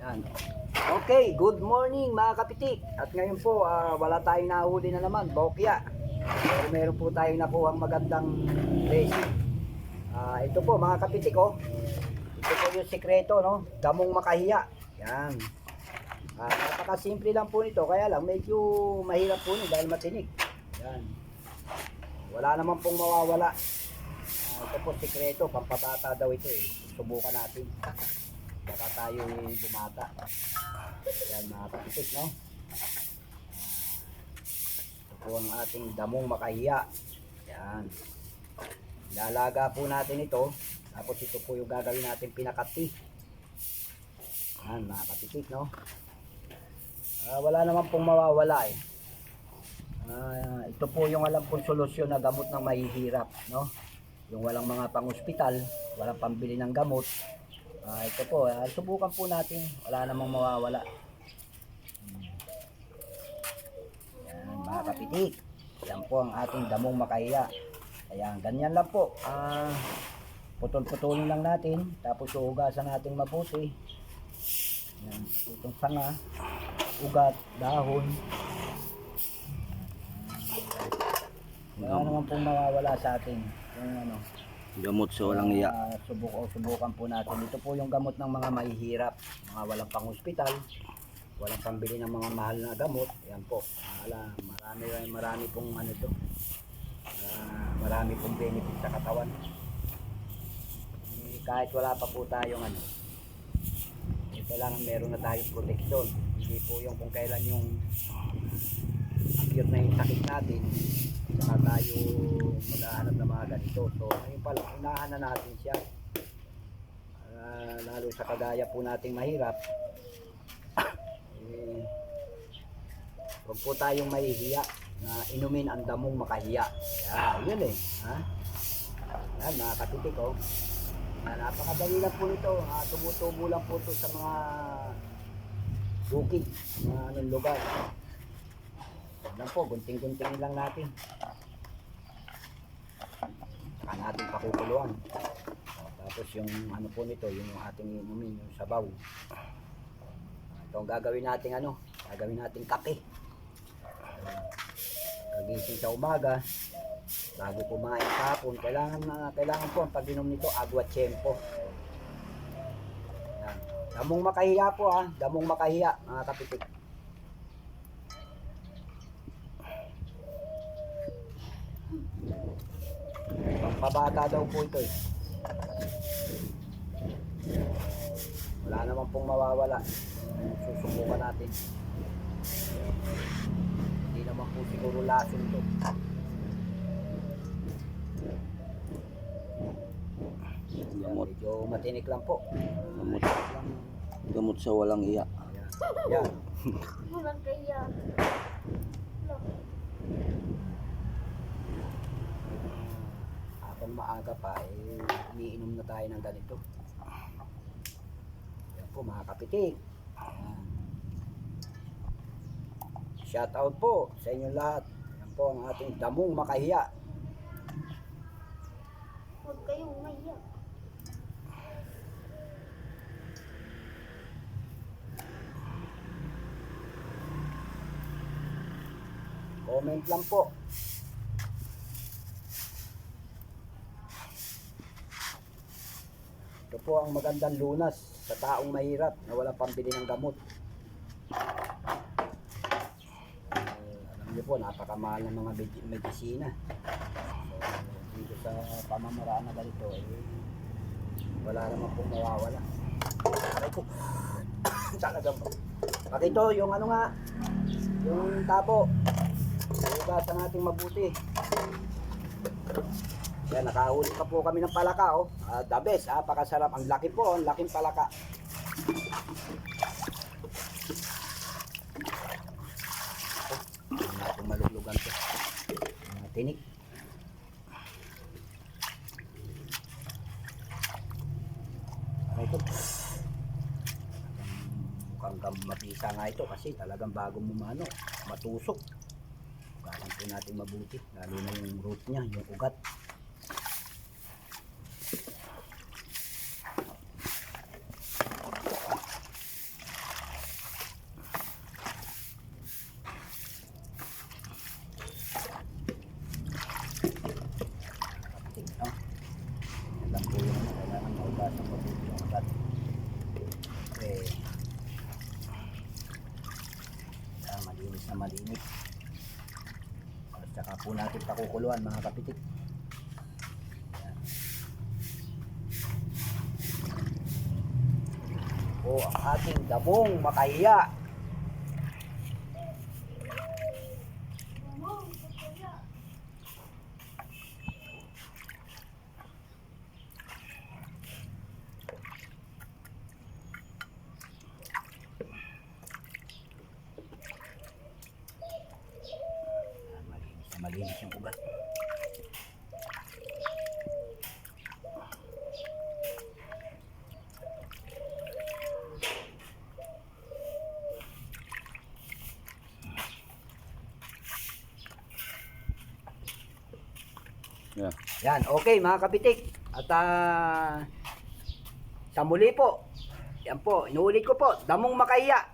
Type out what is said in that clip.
Yan. Okay, good morning mga kapitik. At ngayon po, wala tayong nahuli na naman, bokya. Pero meron po tayong nakuhang magandang blessing. Ito po mga kapitik, oh. Ito po yung sikreto, no? Damong makahiya. Yan. Napakasimple lang po nito, kaya lang medyo mahirap po nito dahil matinik. Yan. Wala naman pong mawawala. Ito po sikreto, pampabata daw ito eh. Subukan natin. Baka tayo bumata. Yan mga kapitik, no? Ito po ang ating damong makahiya. Yan. Lalaga po natin ito. Tapos ito po yung gagawin natin pinakati. Yan mga kapitik, no? Wala naman pong mawawala eh. Ito po yung alam kong solusyon na gamot ng mahihirap, no? Yung walang mga pang-ospital, walang pambili ng gamot. Ito po, subukan po natin. Wala namang mawawala. Yan, mga kapitik. Yan po ang ating damong makahiya. Ayan, ganyan lang po. Putol-putulin lang natin. Tapos hugasan natin mabuti. Yan, itong sanga, ugat, dahon. Wala naman pong mawawala sa atin. Yung ano, gamot sa walang iya. Subukan po natin. Ito po yung gamot ng mga mahihirap, mga walang pang-hospital, walang pambili ng mga mahal na gamot. Ayan po. Marami pong ano ito. Marami pong benefit sa katawan. Kahit wala pa po tayong ano, kailangan meron na tayong proteksyon. Hindi po yung kung kailan yung acute na yung sakit natin, saka tayo maghahanap ng mga ganito. So ngayon pala, unahan na natin siya. Lalo sa kagaya po nating mahirap, huwag po tayong mahihiya na inumin ang damong makahiya. Yun eh. Yan mga katitik, oh. Napakadali lang po nito. Tumutubo lang po ito sa mga bukid, mga anong lugar. Yan po, gunting-guntingin lang natin. Saka natin pakukuluan. Tapos yung ano po nito, yung ating inumin, yung sabaw. Ito ang gagawin natin ano, gagawin natin kape. Kagising sa umaga, bago kumain hapon, kailangan po ang pag-inom nito agwa tiyempo. Yan. Damong makahiya po damong makahiya mga kapitik. Pampabata daw po ito eh. Wala naman pong mawawala. Susubukan natin. Hindi naman po siguro lason ito. Gamot. Medyo matinik lang po. Gamot sa walang iya. Yan. Walang kaya. Habang maaga pa, umiinom na tayo ng ganito. Yan po mga kapitik. Shout out po sa inyo lahat. Yan po ang ating damong makahiya. Huwag kayong umayak. Comment lang po. Ito po ang magandang lunas sa taong mahirap na walang pambili ng gamot. Alam niyo po, napakamahal ng mga medisina. So, dito sa pamamaraan na ganito, wala naman pong mawawala. Aray ko. Talagang po. Pakito, yung ano nga, yung tabo. Hugasan natin mabuti. Yan, nakahuli pa po kami ng palaka, oh. The best, pakasarap. Ang laki po, ang laking palaka. Hindi natin maluglugan po. Tinik. Ito. Mukhang mapisa nga ito kasi talagang bago mumano, matusok. Hugasan po natin mabuti, lalo na yung root niya, yung ugat. Okay. Malinis na malinis. At saka po natin pakukuluan mga kapitik. Yan. O ang ating damong makahiya. Malinis yung ugat. Yeah. Yan, okay mga kapitik. At sa muli po, yan po, inuulit ko po, damong makahiya.